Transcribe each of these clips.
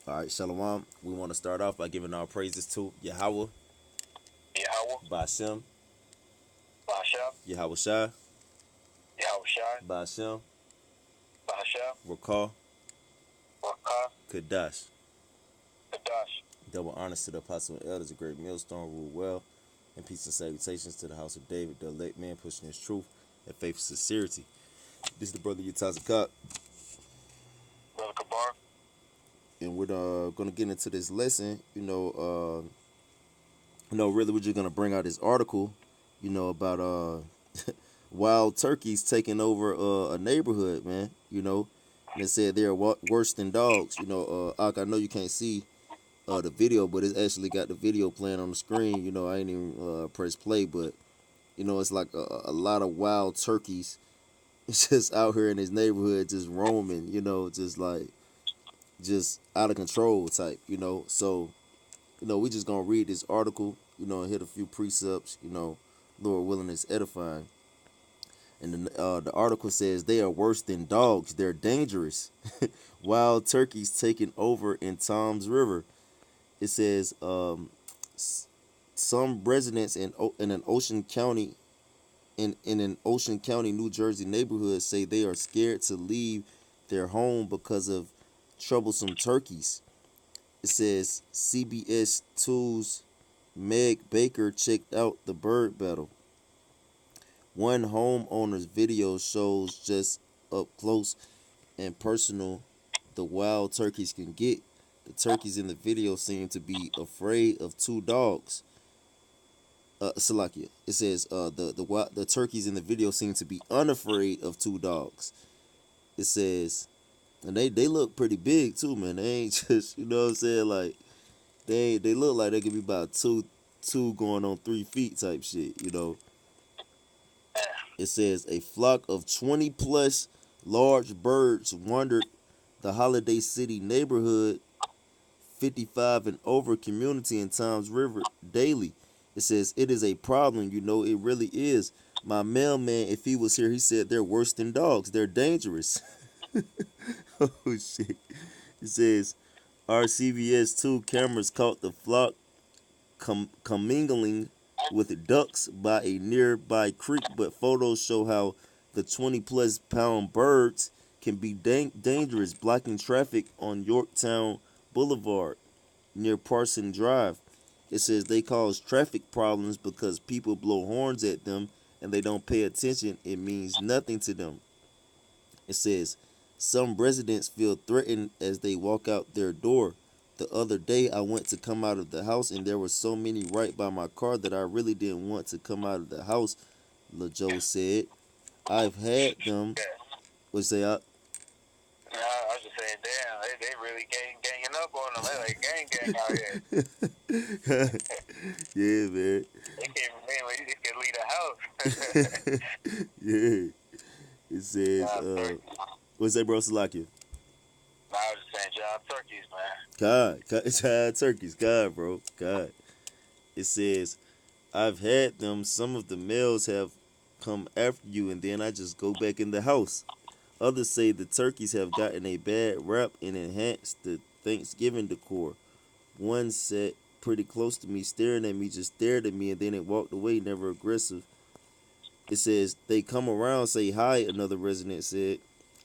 All right, Shalom. We want to start off by giving our praises to Yahweh, Yahweh, Bashem, Bahasham, Yahweh Shai, Yahweh Shai, Bashem, Bahasham, Rakah, Rakah, Kadash. Kadash. Double honors to the apostle and elders, a great millstone, rule well, and peace and salutations to the house of David, the elect man pushing his truth and faith and sincerity. This is the brother Yatazakot, Brother Kabar. and we're gonna get into this lesson. Really, we're just gonna bring out this article, about wild turkeys taking over a neighborhood, man. And it said they're worse than dogs. Ak, I know you can't see the video, but it's actually got the video playing on the screen. I ain't even press play, but it's like a lot of wild turkeys just out here in this neighborhood, just roaming. Just like just out of control type. So we just gonna read this article. And hit a few precepts. Lord willing, it's edifying. And the article says they are worse than dogs. They're dangerous. Wild turkeys taking over in Tom's River. It says some residents in an Ocean County in an Ocean County, New Jersey neighborhood say they are scared to leave their home because of troublesome turkeys. It says CBS 2's Meg Baker checked out the bird battle. One homeowner's video shows just up close and personal the wild turkeys can get. The turkeys in the video seem to be afraid of two dogs. Salakia. It says the turkeys in the video seem to be unafraid of two dogs. It says, and they look pretty big too, man. They ain't just what I'm saying, like they look like they could be about two going on 3 feet type shit. It says a flock of 20 plus large birds wandered the Holiday City neighborhood 55 and over community in Tom's River daily. It says it is a problem, it really is. My mailman, if he was here, he said they're worse than dogs. They're dangerous. Oh shit. It says our CBS 2 cameras caught the flock commingling with ducks by a nearby creek, but photos show how the 20 plus pound birds can be dangerous, blocking traffic on Yorktown Boulevard near Parson Drive. It says they cause traffic problems because people blow horns at them and they don't pay attention. It means nothing to them. It says some residents feel threatened as they walk out their door. The other day, I went to come out of the house and there were so many right by my car that I really didn't want to come out of the house, LaJoe said. I've had them. Yeah. What say I? Nah, I was just saying, damn, they really ganging up on them. They like gang out here. Yeah, man. They can't man, they can leave the house. Yeah. It says, Job turkeys. what's that, bro? Salakia? Nah, I was just saying, job turkeys, man. Child turkeys, God, bro, God. It says, I've had them. Some of the males have come after you, and then I just go back in the house. Others say the turkeys have gotten a bad rap and enhanced the Thanksgiving decor. One sat pretty close to me, staring at me, just stared at me, and then it walked away, never aggressive. It says, they come around, say hi, another resident said.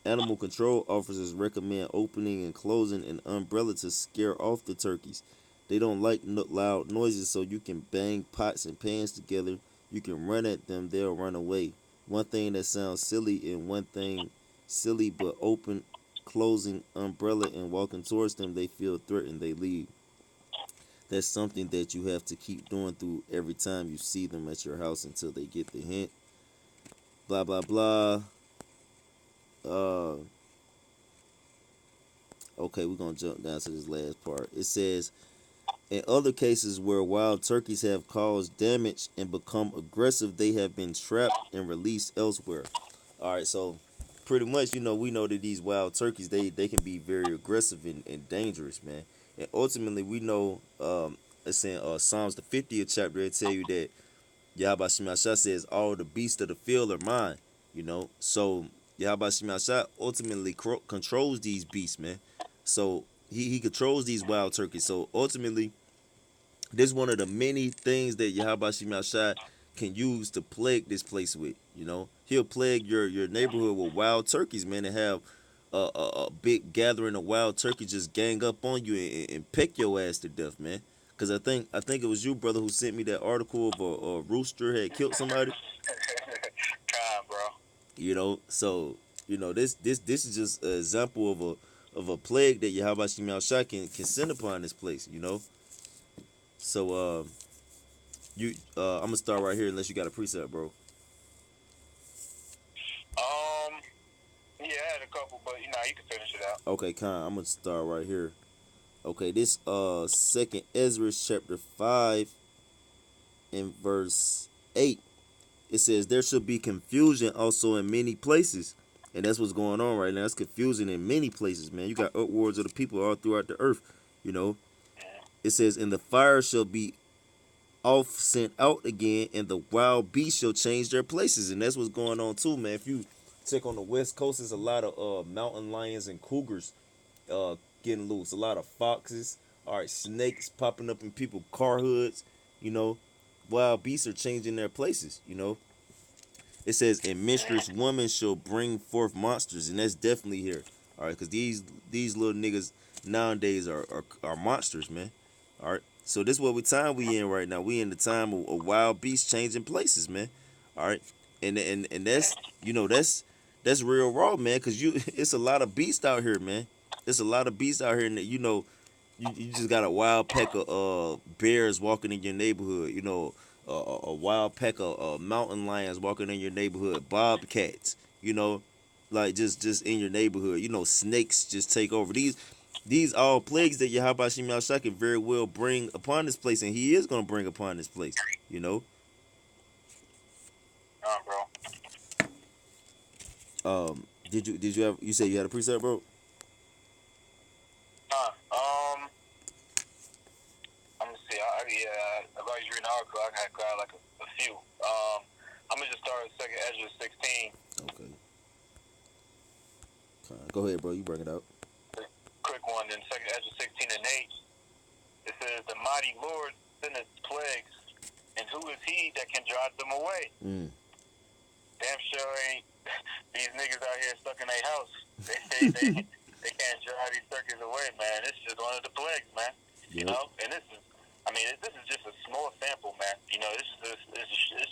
Animal control officers recommend opening and closing an umbrella to scare off the turkeys. They don't like loud noises, so you can bang pots and pans together. You can run at them, they'll run away. One thing that sounds silly and one thing silly, but open, closing umbrella and walking towards them, they feel threatened, they leave. That's something that you have to keep doing through every time you see them at your house until they get the hint. Blah blah blah. Uh, okay, we're gonna jump down to this last part. It says in other cases where wild turkeys have caused damage and become aggressive, they have been trapped and released elsewhere. All right, so pretty much, we know that these wild turkeys they can be very aggressive and dangerous, man. And ultimately, we know it's in Psalms the 50th chapter. They tell you that Yahweh Shemashah says all the beasts of the field are mine. So Yahweh Shemashah ultimately controls these beasts, man. So He controls these wild turkeys. So ultimately, this is one of the many things that Yahweh Shemel Shai can use to plague this place with. You know, he'll plague your neighborhood with wild turkeys, man, and have a big gathering of wild turkeys just gang up on you and peck your ass to death, man. Cause I think it was you, brother, who sent me that article of a rooster had killed somebody. Con, bro. You know, so this is just an example of a plague that Yahweh Shemel Shai can send upon this place. You know, so I'm gonna start right here unless you got a preset, bro. Um, yeah, I had a couple, but you can finish it out. Okay, Khan, I'm gonna start right here. Okay, this second Ezra chapter 5 and verse 8. It says there should be confusion also in many places. And that's what's going on right now. It's confusing in many places, man. You got upwards of the people all throughout the earth, you know. It says, and the fire shall be off sent out again, and the wild beasts shall change their places. And that's what's going on too, man. If you check on the west coast, there's a lot of mountain lions and cougars getting loose. A lot of foxes, all right, snakes popping up in people's car hoods, you know. Wild beasts are changing their places, you know. It says, and mistress woman shall bring forth monsters, and that's definitely here. All right, because these little niggas nowadays are monsters, man. All right, so this is what we in right now. We in the time of wild beasts changing places, man. All right, and that's that's real raw, man. Because it's a lot of beasts out here, man. It's a lot of beasts out here, and you just got a wild pack of bears walking in your neighborhood. You know, a wild pack of mountain lions walking in your neighborhood, bobcats. You know, like just in your neighborhood. You know, snakes just take over. These all plagues that Yahweh Shemel Shai can very well bring upon this place, and He is gonna bring upon this place. You know. Bro. Did you have you say you had a preset, bro? I'm gonna see. I've already read an article. I got like a few. I'm gonna just start at second Ezra 16. Okay. Go ahead, bro. You bring it out. Quick one. Then second Ezra 16 and 8. It says, "The mighty Lord sendeth plagues, and who is he that can drive them away?" Damn sure ain't these niggas out here stuck in their house. They can't drive these turkeys away, man. It's just one of the plagues, man. Yep. You know, and this is just a small sample, man. You know, it's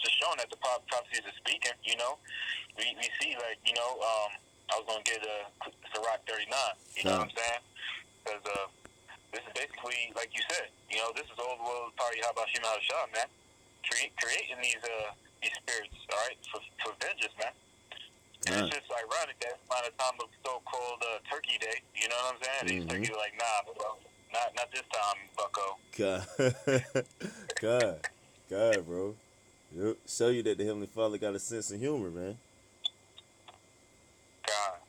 just showing that the prophecies are speaking. You know, we see like I was gonna get Sirach 39. You know what I'm saying? Because this is basically like you said. You know, this is old world party. How about Shema Shah, man? Creating these spirits, all right, for vengeance, man. And it's just ironic that amount of time of so-called Turkey Day. You know what I'm saying? These turkeys are like, nah, bro, not this time, Bucko. God, bro. Yep. Show you that the Heavenly Father got a sense of humor, man. God.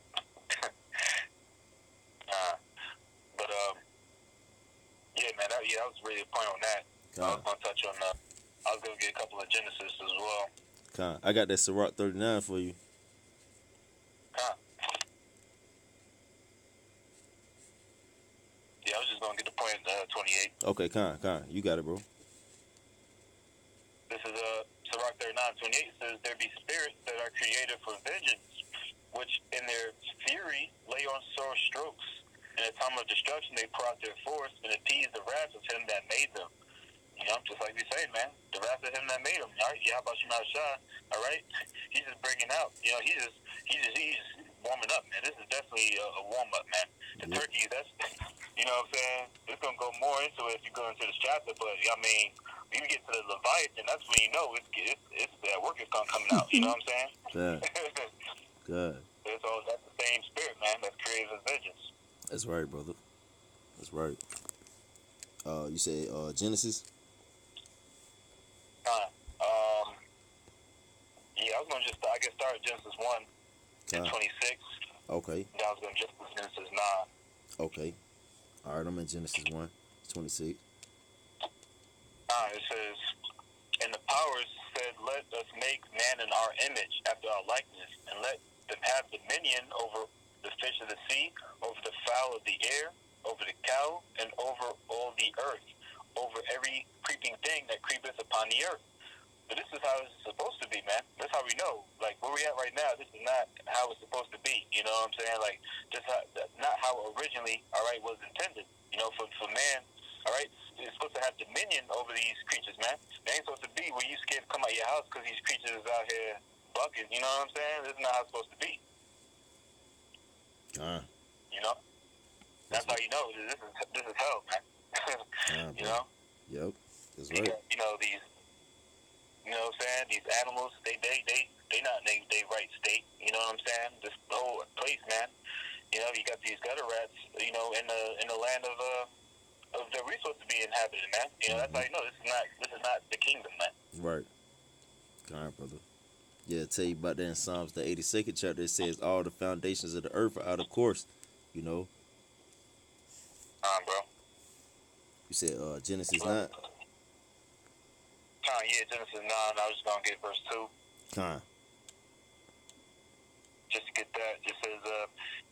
But yeah, man. That was really a point on that. I was gonna touch on. I was gonna get a couple of Genesis as well. I got that Sirach 39 for you. Yeah, I was just gonna get the point 28. Okay, you got it, bro. This is Sirach 39:28 says, "There be spirits that are created for vengeance, which in their fury lay on sore strokes. In a time of destruction they pour out their force and appease the wrath of him that made them." You know, just like we say, man, the wrath of him that made them. All right, yeah, how about Shema Shah? All right, he's just bringing out. You know, he's warming up, man. This is definitely a warm up, man. The turkey, that's you know what I'm saying. It's gonna go more into it if you go into this chapter, but I mean, when you get to the Leviathan, that's when you know it's that work is gonna come out. You know what I'm saying? God. That's the same spirit, man. That's creative vengeance. That's right, brother. That's right. You say Genesis? Yeah, I was gonna start at Genesis 1 and 26. Okay. Then I was gonna jump to Genesis 9. Okay. All right, I'm in Genesis 1, 26. It says, "And the powers said, Let us make man in our image, after our likeness, and let them have dominion over the fish of the sea, over the fowl of the air, over the cow, and over all the earth, over every creeping thing that creepeth upon the earth. But this is how it's supposed to be, man. That's how we know. Like, where we at right now, this is not how it's supposed to be. You know what I'm saying? Like, just not how originally, all right, was intended. You know, for man, all right, it's supposed to have dominion over these creatures, man. They ain't supposed to be where you scared to come out your house because these creatures is out here bucking. You know what I'm saying? This is not how it's supposed to be. You know? That's how you know this is hell, man. You know? Yep. That's right. You know, these, you know what I'm saying? These animals, they not in they right state. You know what I'm saying? This whole place, man. You know, you got these gutter rats, you know, in the land of that we're supposed to be inhabited, man. You know, that's how you know this is not the kingdom, man. Right. All right, brother. Yeah, tell you about that in Psalms, the 82nd chapter. It says all the foundations of the earth are out of course. You know. Bro. You said Genesis 9. Yeah, Genesis 9. I was just gonna get verse 2. Just to get that, it says,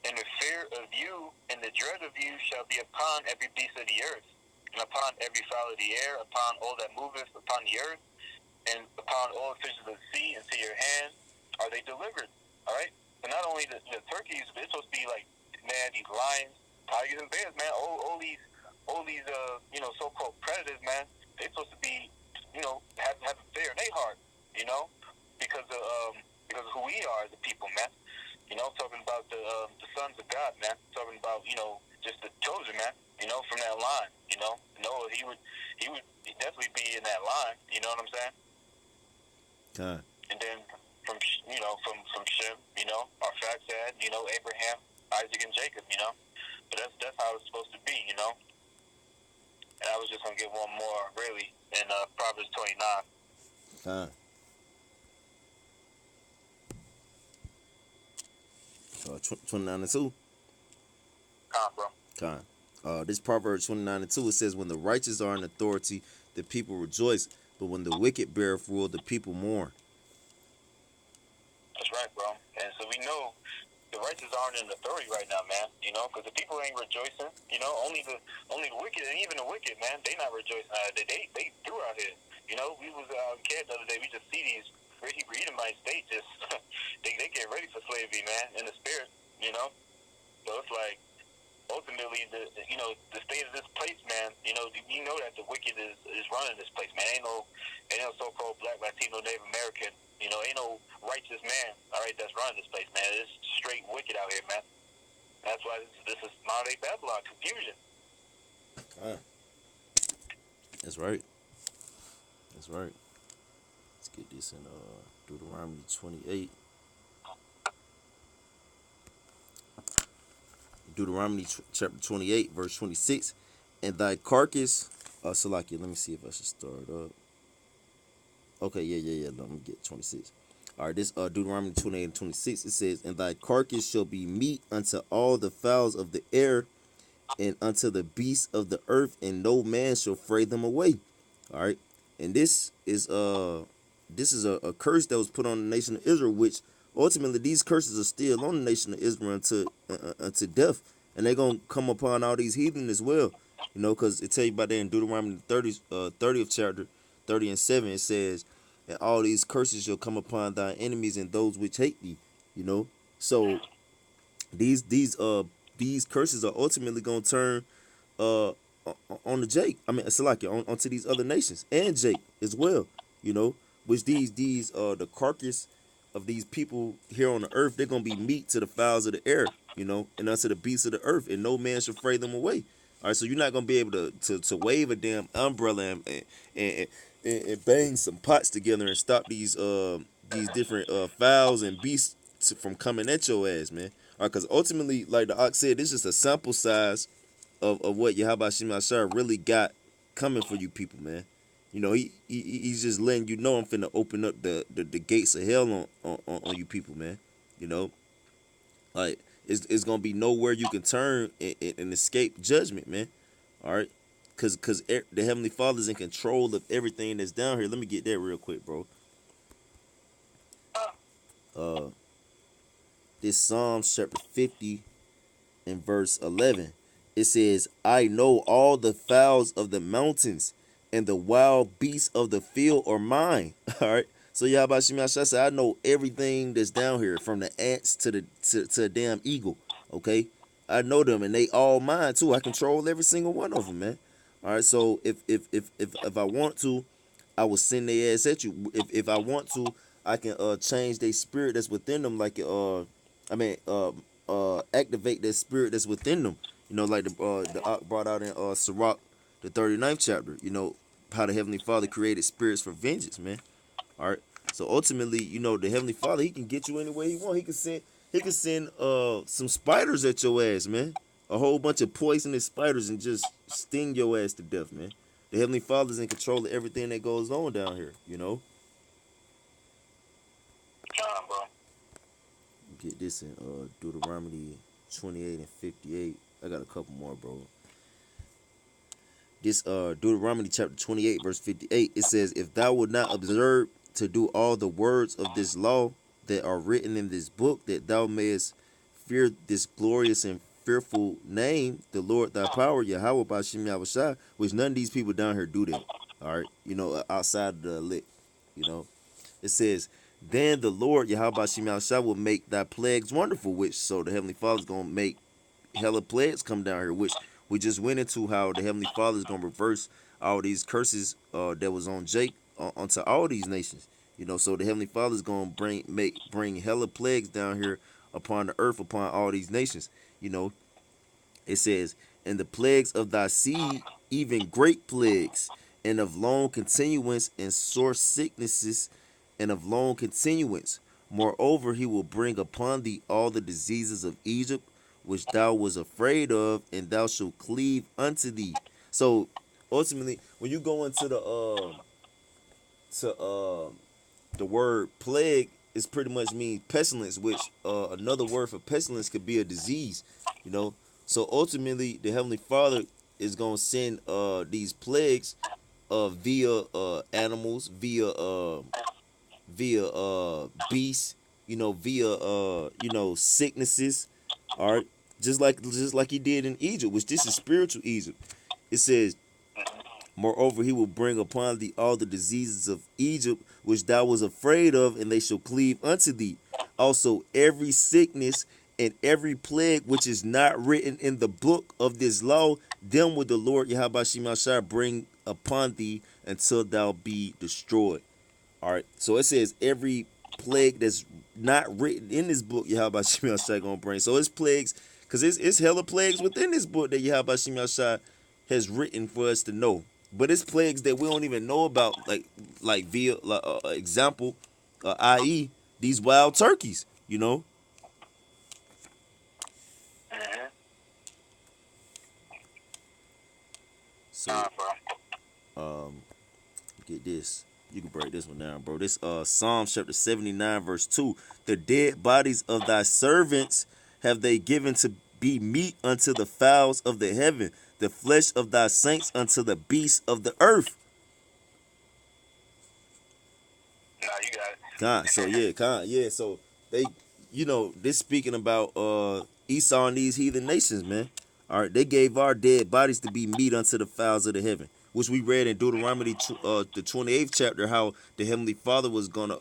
and the fear of you and the dread of you shall be upon every beast of the earth, and upon every fowl of the air, upon all that moveth upon the earth, and upon all the fishes of the sea. Into your hand are they delivered. All right. And not only the turkeys, but it's supposed to be like, man, these lions, tigers, and bears, man. All these you know, so-called predators, man. They're supposed to be, you know, have fear in their heart, you know, because of who we are as a people, man. You know, talking about the sons of God, man. Talking about, you know, just the chosen, man. You know, from that line. You know, Noah, he would definitely be in that line. You know what I'm saying? And then from Shem, you know, our facts had, you know, Abraham, Isaac, and Jacob. You know, but that's how it's supposed to be. You know. And I was just gonna get one more, really, in Proverbs 29. 29:2. Bro. This Proverbs 29:2, it says, when the righteous are in authority, the people rejoice, but when the wicked beareth rule, the people mourn. That's right, bro. And so we know the righteous aren't in authority right now, man. You know, because the people ain't rejoicing. You know, only the wicked, and even the wicked, man, they not rejoicing. They through out here. You know, we was in camp the other day. We just see these Hebrew Edomites. They just they get ready for slavery, man, in the spirit. You know, so it's like ultimately the state of this place, man. You know that the wicked is running this place, man. Ain't no so-called Black, Latino, Native American. You know, ain't no righteous man, all right, that's running this place, man. It's straight wicked out here, man. That's why this is modern day Babylon, confusion. That's right. That's right. Let's get this in Deuteronomy 28. Deuteronomy chapter 28, verse 26. And thy carcass, Salakia, let me see if I should start up. Okay, yeah. Let me get 26. All right, this Deuteronomy 28 and 26. It says, and thy carcass shall be meat unto all the fowls of the air, and unto the beasts of the earth, and no man shall fray them away. All right, and this is a curse that was put on the nation of Israel, which ultimately these curses are still on the nation of Israel unto death, and they're gonna come upon all these heathen as well. You know, because it tell you about that in Deuteronomy 30th chapter, 30 and 7. It says, and all these curses shall come upon thy enemies and those which hate thee. You know, so these curses are ultimately gonna turn on the Jake. I mean, Salakia, onto these other nations and Jake as well. You know, which these the carcass of these people here on the earth, they're gonna be meat to the fowls of the air. You know, and unto the beasts of the earth, and no man shall fray them away. All right, so you're not gonna be able to wave a damn umbrella and bang some pots together and stop these different fowls and beasts from coming at your ass, man. All right, because ultimately, like the Ox said, this is just a sample size of what Yahweh Shem Ashar really got coming for you people, man. You know, he's just letting you know I'm finna open up the gates of hell on you people, man. You know, like it's gonna be nowhere you can turn and escape judgment, man. All right, cause the Heavenly Father's in control of everything that's down here. Let me get that real quick, bro. This Psalms chapter 50 and verse 11. It says, I know all the fowls of the mountains and the wild beasts of the field are mine. All right. So Yahweh Shemashah said, I know everything that's down here, from the ants to to a damn eagle. Okay. I know them, and they all mine too. I control every single one of them, man. All right. So if I want to, I will send their ass at you. If I want to, I can change their spirit that's within them, like activate that spirit that's within them. You know, like the brought out in Sirach, the 39th chapter. You know how the Heavenly Father created spirits for vengeance, man. All right. So ultimately, you know, the Heavenly Father, he can get you any way he want. He can send some spiders at your ass, man. A whole bunch of poisonous spiders, and just sting your ass to death, man. The Heavenly Father's in control of everything that goes on down here, you know. John, bro. Get this in Deuteronomy 28 and 58. I got a couple more, bro. This Deuteronomy chapter 28 verse 58, it says, if thou wilt not observe to do all the words of this law that are written in this book, that thou mayest fear this glorious and fearful name, the Lord thy power, Yahweh Bashim Yahushua, which none of these people down here do that. All right, you know, outside of the elect, you know. It says, then the Lord Yahweh Bashim Yahushua will make thy plagues wonderful, which, so the Heavenly Father's gonna make hella plagues come down here, which we just went into how the Heavenly Father is gonna reverse all these curses that was on Jake onto all these nations. You know, so the Heavenly Father is gonna bring hella plagues down here upon the earth, upon all these nations. You know, it says, and the plagues of thy seed, even great plagues, and of long continuance, and sore sicknesses, and of long continuance. Moreover, he will bring upon thee all the diseases of Egypt, which thou was afraid of, and thou shalt cleave unto thee. So ultimately, when you go into the word plague, is pretty much mean pestilence, which another word for pestilence could be a disease, you know. So ultimately, the Heavenly Father is gonna send these plagues via animals, via beasts, you know, via sicknesses. All right, just like he did in Egypt, which this is spiritual Egypt. It says, moreover, he will bring upon thee all the diseases of Egypt, which thou was afraid of, and they shall cleave unto thee. Also, every sickness and every plague which is not written in the book of this law, them will the Lord Yahweh Shemashah bring upon thee until thou be destroyed. All right. So it says every plague that's not written in this book, Yahweh Shemashah gonna bring. So it's plagues, because it's hella plagues within this book that Yahweh Shemashah has written for us to know. But it's plagues that we don't even know about, like via example, i.e. these wild turkeys. You know. Mm-hmm. So get this. You can break this one down, bro. This Psalm chapter 79 verse 2. The dead bodies of thy servants have they given to be meat unto the fowls of the heaven, the flesh of thy saints unto the beasts of the earth. Nah, you got it. So they, this speaking about Esau and these heathen nations, man. All right, they gave our dead bodies to be meat unto the fowls of the heaven, which we read in Deuteronomy the 28th chapter, how the Heavenly Father was gonna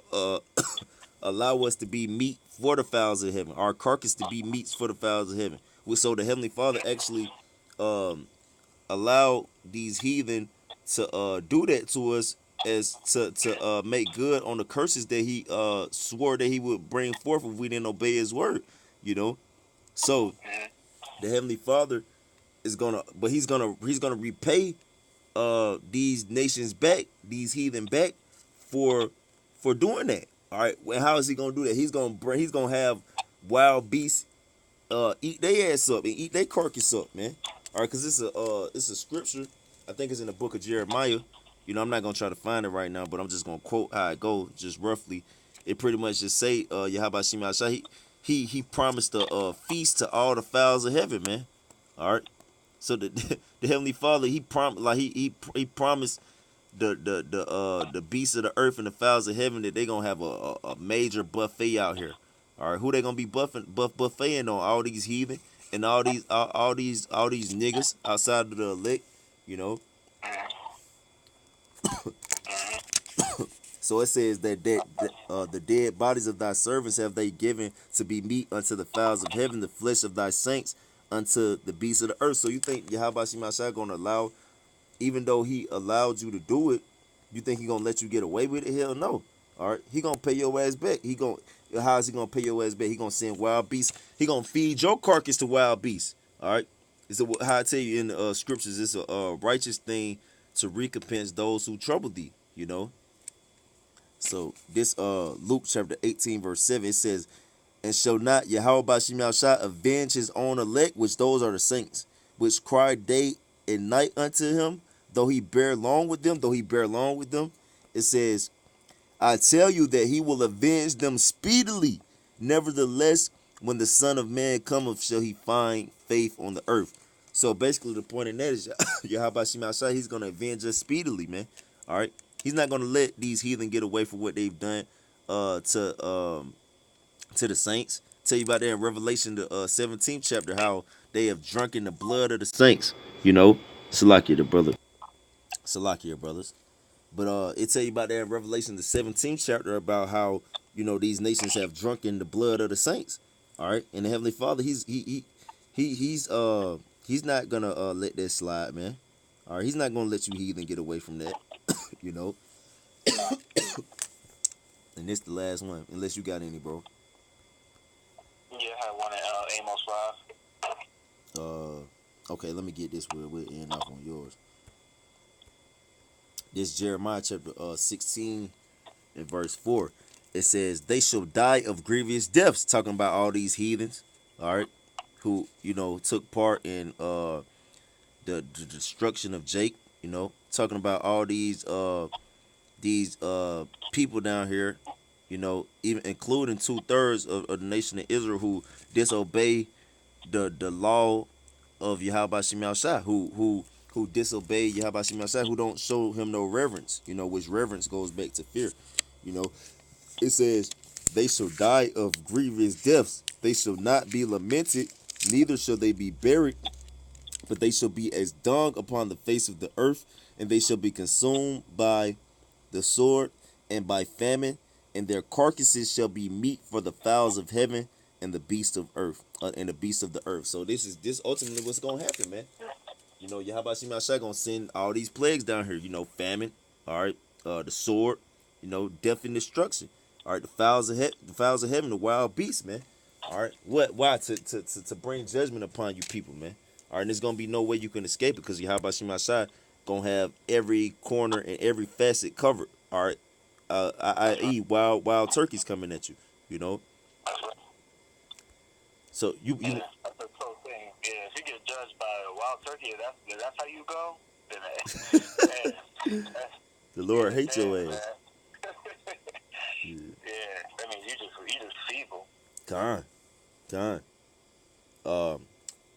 allow us to be meat for the fowls of heaven, our carcass to be meats for the fowls of heaven. So the Heavenly Father actually allowed these heathen to do that to us, as to make good on the curses that he swore that he would bring forth if we didn't obey his word, you know. So the Heavenly Father is gonna, but he's gonna repay these nations back, these heathen back, for doing that. All right, well, how is he gonna do that? He's gonna have wild beasts eat their ass up and eat their carcass up, man. All right, because it's a scripture. I think it's in the book of Jeremiah. You know, I'm not gonna try to find it right now, but I'm just gonna quote how it goes, just roughly. It pretty much just say, Yahweh Shemashah, he promised a feast to all the fowls of heaven, man. All right. So the the Heavenly Father, he promised the beasts of the earth and the fowls of heaven that they gonna have a major buffet out here. All right, who they gonna be buffeting on? All these heathen and all these niggas outside of the elect, you know. So it says that the dead bodies of thy servants have they given to be meat unto the fowls of heaven, the flesh of thy saints unto the beasts of the earth. So you think Yahweh Shemashah gonna allow, even though he allowed you to do it, you think he gonna let you get away with it? Hell no. All right, he gonna pay your ass back. How is he gonna pay your ass back? He gonna send wild beasts. He gonna feed your carcass to wild beasts. All right, it's how I tell you in the scriptures. It's a righteous thing to recompense those who trouble thee. You know. So this Luke chapter 18 verse 7, it says, and shall not Yahweh Shemashah avenge his own elect, which those are the saints, which cry day and night unto him, though he bear long with them. It says, I tell you that he will avenge them speedily. Nevertheless, when the Son of Man cometh, shall he find faith on the earth. So basically the point in that is Yahweh Shemashah, he's gonna avenge us speedily, man. All right. He's not gonna let these heathen get away from what they've done to the saints. Tell you about that in Revelation, the 17th chapter, how they have drunken the blood of the saints. You know, Salakia, brothers. But it tell you about that in Revelation, the 17th chapter, about how these nations have drunken the blood of the saints. All right, and the Heavenly Father, he's not gonna let that slide, man. All right, he's not gonna let you heathen get away from that. you know. And this the last one, unless you got any, bro. Yeah, I had one at Amos 5. Okay, let me get this where we'll end off on yours. This Jeremiah chapter 16 and verse 4. It says, they shall die of grievous deaths, talking about all these heathens, all right, who, took part in the destruction of Jake, talking about all these people down here, even including 2/3 of the nation of Israel who disobey the law of Yahweh Shemashah, who disobey Yahweh Shemashah, who don't show him no reverence, which reverence goes back to fear. It says, they shall die of grievous deaths. They shall not be lamented, neither shall they be buried, but they shall be as dung upon the face of the earth, and they shall be consumed by the sword and by famine, and their carcasses shall be meat for the fowls of heaven and the beasts of earth, and the beasts of the earth. So this ultimately what's gonna happen, man. Yahweh Shemashah gonna send all these plagues down here. Famine, all right, the sword, death and destruction. All right, the fowls of heaven, the wild beasts, man. All right, why to bring judgment upon you people, man. All right, and there's gonna be no way you can escape it because Yahweh Shemashah gonna have every corner and every facet covered. All right, i.e. wild turkeys coming at you. So you That's the whole thing. Yeah, if you get judged by a wild turkey, that's how you go. Then, the Lord hates your ass. Yeah, that means you just feeble. Con.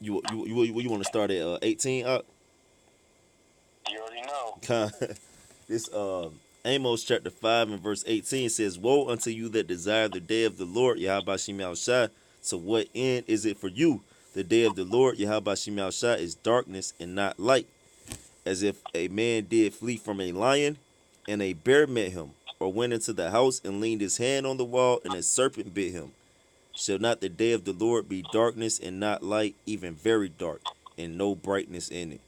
You want to start at 18? You already know. Con. This Amos chapter 5 and verse 18 says, woe unto you that desire the day of the Lord, Yahweh Shemashah. To what end is it for you? The day of the Lord, Yahweh Shemashah, is darkness and not light. As if a man did flee from a lion, and a bear met him, or went into the house and leaned his hand on the wall, and a serpent bit him. Shall not the day of the Lord be darkness and not light, even very dark, and no brightness in it?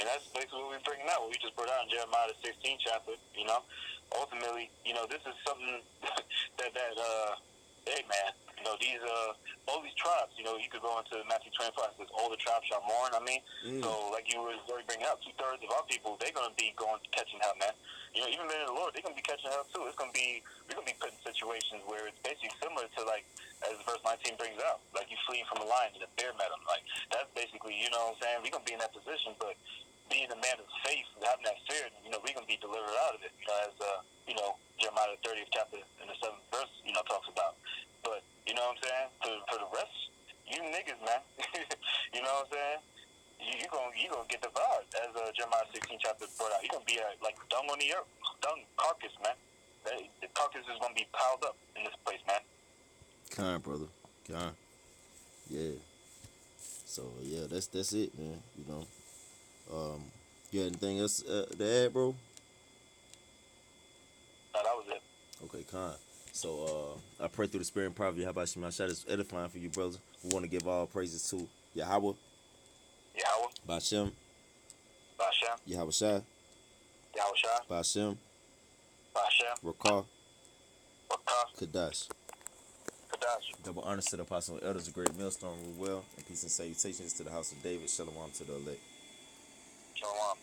And that's basically what we're bringing out. What we just brought out in Jeremiah the 16th chapter. Ultimately, this is something that hey man, these all these tribes. You could go into Matthew 25. It says all the tribes shall mourn. So like you were already bringing out, 2/3 of our people, they're gonna be catching hell, man. Even men of the Lord, they're gonna be catching hell too. We're gonna be put in situations where it's basically similar to, like, as verse 19 brings out, like you fleeing from a lion and a bear met him. Like that's basically, what I'm saying. We're gonna be in that position, but being a man of faith, having that fear, we're gonna be delivered out of it. As Jeremiah the 30th chapter in the 7th verse, talks about. But you know what I'm saying? For the rest, you niggas, man. You know what I'm saying? You gonna get devoured, as Jeremiah 16 chapter brought out. You're gonna be like dung on the earth, dung carcass, man. The carcass is gonna be piled up in this place, man. Kind, brother. Kind. Yeah. So yeah, that's it, man. You know. You got anything else to add, bro? No, that was it. Okay, kind. So I pray through the spirit and power of Yahweh Shema Shah is edifying for you, brothers. We want to give all praises to Yahweh, Yahweh, Bashem, Bashem, Yahweh Shai, Yahushua, Bashem, Bashem, Rakah, Bakah, Kadash. Kadash. Double honors to the apostle and elders, a great millstone rule well, and peace and salutations to the house of David. Shalom to the elect. Shalom.